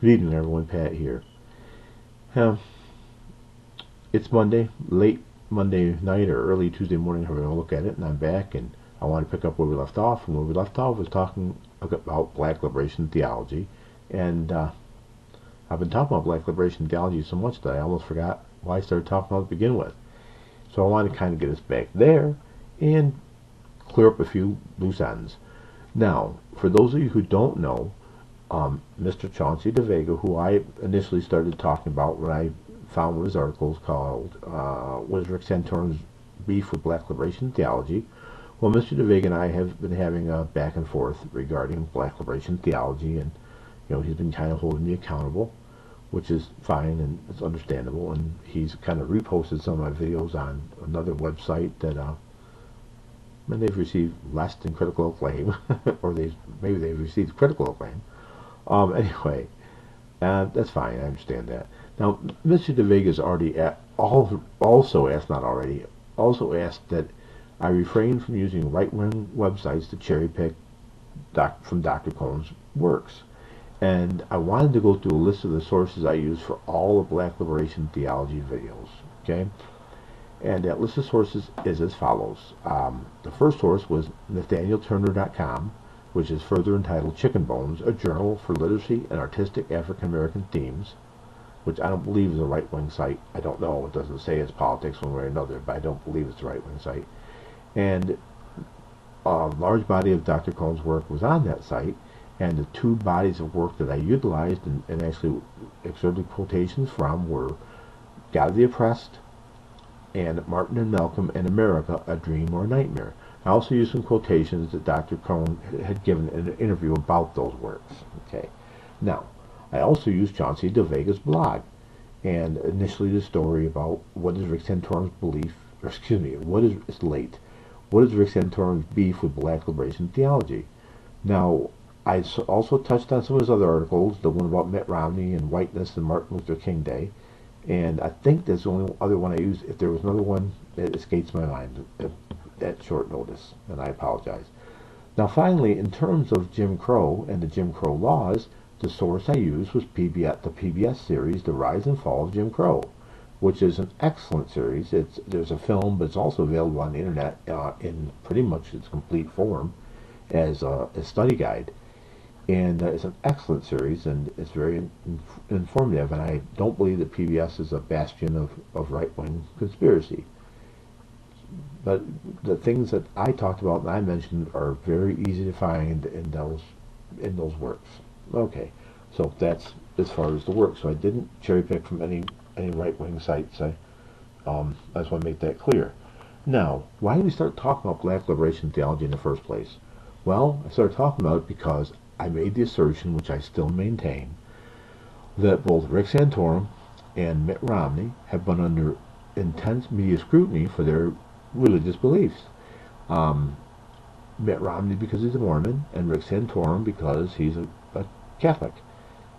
Good evening, everyone. Pat here. Um, it's Monday, late Monday night or early Tuesday morning. We're going to look at it, and I'm back, and I want to pick up where we left off. And where we left off was talking about Black Liberation Theology, and I've been talking about Black Liberation Theology so much that I almost forgot why I started talking about it to begin with. So I want to kind of get us back there and clear up a few loose ends. Now, for those of you who don't know, Mr. Chauncey DeVega, who I initially started talking about when I found one of his articles called Was Rick Santorum's Beef with Black Liberation Theology? Well, Mr. DeVega and I have been having a back and forth regarding Black Liberation Theology, and he's been kind of holding me accountable, which is fine and it's understandable, and he's kind of reposted some of my videos on another website that and they've received less than critical acclaim, or maybe they've received critical acclaim. Anyway, that's fine. I understand that. Now, Mr. DeVega's also asked that I refrain from using right-wing websites to cherry-pick from Dr. Cohn's works. And I wanted to go through a list of the sources I use for all the Black Liberation Theology videos. Okay? And that list of sources is as follows. The first source was NathanielTurner.com, which is further entitled Chicken Bones, a journal for literacy and artistic African-American themes, which I don't believe is a right-wing site. I don't know. It doesn't say it's politics one way or another, but I don't believe it's a right-wing site. And a large body of Dr. Cohn's work was on that site, and the two bodies of work that I utilized and actually excerpted quotations from were God of the Oppressed and Martin and Malcolm and America, A Dream or a Nightmare. I also used some quotations that Dr. Cohn had given in an interview about those works. Okay. Now, I also used Chauncey DeVega's blog, and initially the story about what is Rick Santorum's belief, or excuse me, what is Rick Santorum's beef with Black Liberation Theology. Now, I also touched on some of his other articles, the one about Mitt Romney and whiteness and Martin Luther King Day, and I think that's the only other one I used. If there was another one, it escapes my mind at short notice, and I apologize. Now, finally, in terms of Jim Crow and the Jim Crow laws, the source I used was the PBS series, The Rise and Fall of Jim Crow, which is an excellent series. There's a film, but it's also available on the internet in pretty much its complete form as a study guide. And it's an excellent series, and it's very informative, and I don't believe that PBS is a bastion of right-wing conspiracy. But the things that I talked about and I mentioned are very easy to find in those works. Okay, so that's as far as the work. So I didn't cherry pick from any right-wing sites. I just want to make that clear. Now, why did we start talking about Black Liberation Theology in the first place? Well, I started talking about it because I made the assertion, which I still maintain, that both Rick Santorum and Mitt Romney have been under intense media scrutiny for their religious beliefs. Mitt Romney because he's a Mormon, and Rick Santorum because he's a Catholic,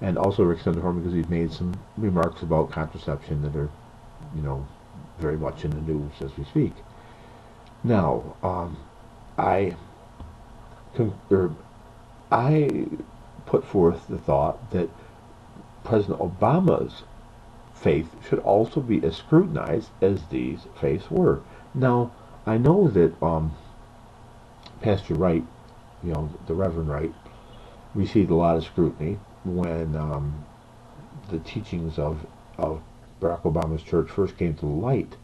and also Rick Santorum because he's made some remarks about contraception that are, very much in the news as we speak. Now, I put forth the thought that President Obama's faith should also be as scrutinized as these faiths were. Now, I know that Pastor Wright, the Reverend Wright, received a lot of scrutiny when the teachings of Barack Obama's church first came to the light,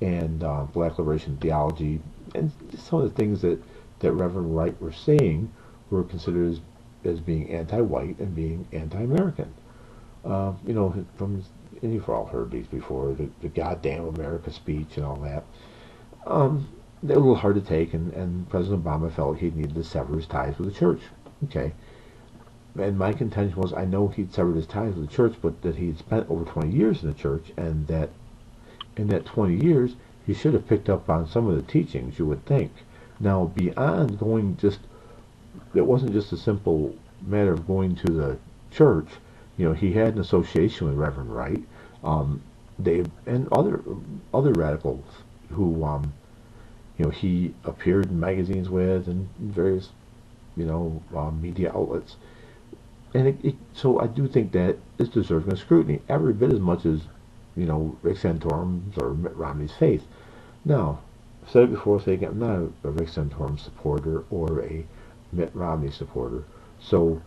and Black Liberation Theology, and some of the things that Reverend Wright were saying were considered as being anti-white and being anti-American. You've all heard these before, the goddamn America speech and all that. They're a little hard to take, and President Obama felt he needed to sever his ties with the church. Okay. And my contention was, I know he'd severed his ties with the church, but that he'd spent over 20 years in the church, and that in that 20 years, he should have picked up on some of the teachings, you would think. Now, beyond it wasn't just a simple matter of going to the church. He had an association with Reverend Wright, and other radicals who, he appeared in magazines with and various, media outlets. so I do think that it's deserving of scrutiny, every bit as much as, Rick Santorum's or Mitt Romney's faith. Now, I've said it before, I'll say it again, I'm not a Rick Santorum supporter or a Mitt Romney supporter. So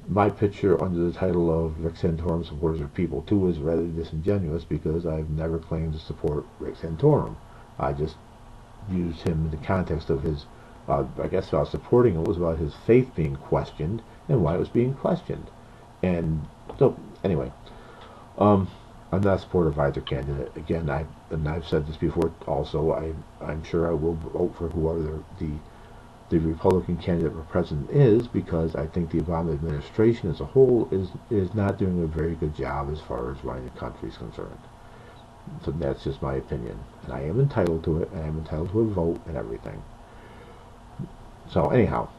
my picture under the title of Rick Santorum supporters of people too is rather disingenuous, because I've never claimed to support Rick Santorum. I just used him in the context of his, I guess about supporting it was about his faith being questioned and why it was being questioned. And so, anyway, I'm not a supporter of either candidate. Again, I've said this before also, I'm sure I will vote for whoever the Republican candidate for president is, because I think the Obama administration as a whole is not doing a very good job as far as running the country is concerned. So that's just my opinion, and I am entitled to it, and I'm entitled to a vote and everything. So anyhow,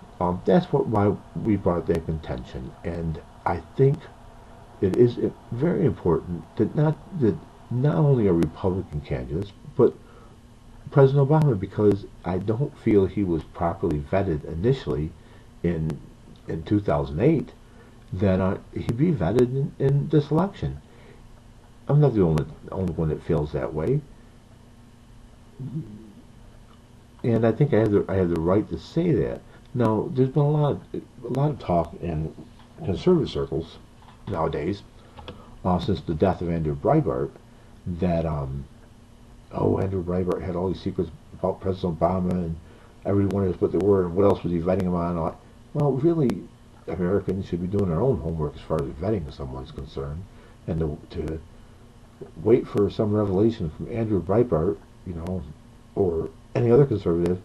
that's why we brought that contention, and I think it is very important that not only are Republican candidates, but President Obama, because I don't feel he was properly vetted initially in 2008, that he'd be vetted in this election. I'm not the only one that feels that way, and I think I have the right to say that. Now, there's been a lot of talk in conservative circles nowadays, since the death of Andrew Breitbart, that Andrew Breitbart had all these secrets about President Obama, and everyone wonders what they were, and what else was he vetting him on. Well, really, Americans should be doing their own homework as far as vetting someone's concerned, and to wait for some revelation from Andrew Breitbart, or any other conservative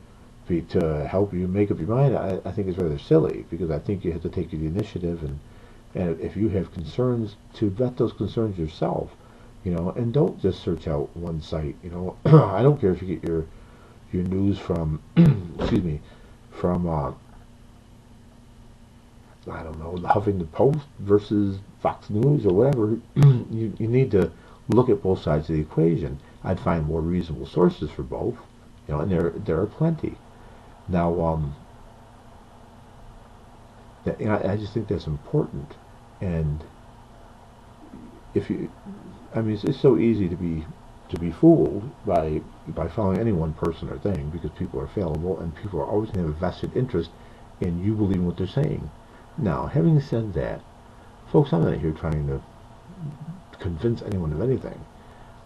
to help you make up your mind, I think is rather silly, because I think you have to take the initiative, and if you have concerns, to vet those concerns yourself, and don't just search out one site. I don't care if you get your news from excuse me, from I don't know, the Huffington Post versus Fox News or whatever. You need to look at both sides of the equation. I'd find more reasonable sources for both, and there are plenty. Now, I just think that's important. And it's so easy to be fooled by following any one person or thing, because people are fallible and people are always going to have a vested interest in you believing what they're saying. Now, having said that, folks, I'm not here trying to convince anyone of anything.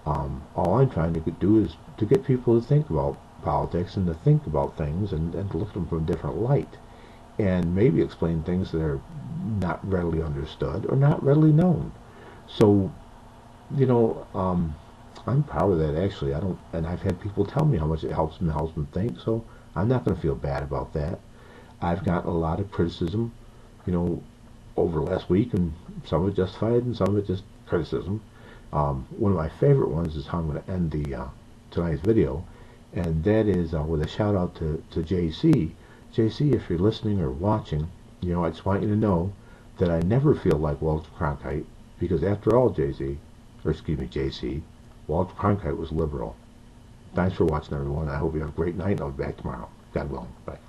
All I'm trying to do is to get people to think about politics, and to think about things, and to look at them from a different light, and maybe explain things that are not readily understood or not readily known. So, I'm proud of that, actually. And I've had people tell me how much it helps them think, so I'm not going to feel bad about that. I've gotten a lot of criticism, over last week, and some of it justified and some of it just criticism. One of my favorite ones is how I'm going to end tonight's video, and that is with a shout out to JC. JC, if you're listening or watching, I just want you to know that I never feel like Walter Cronkite, because after all, JC, Walter Cronkite was liberal. Thanks for watching, everyone. I hope you have a great night, and I'll be back tomorrow. God willing. Bye.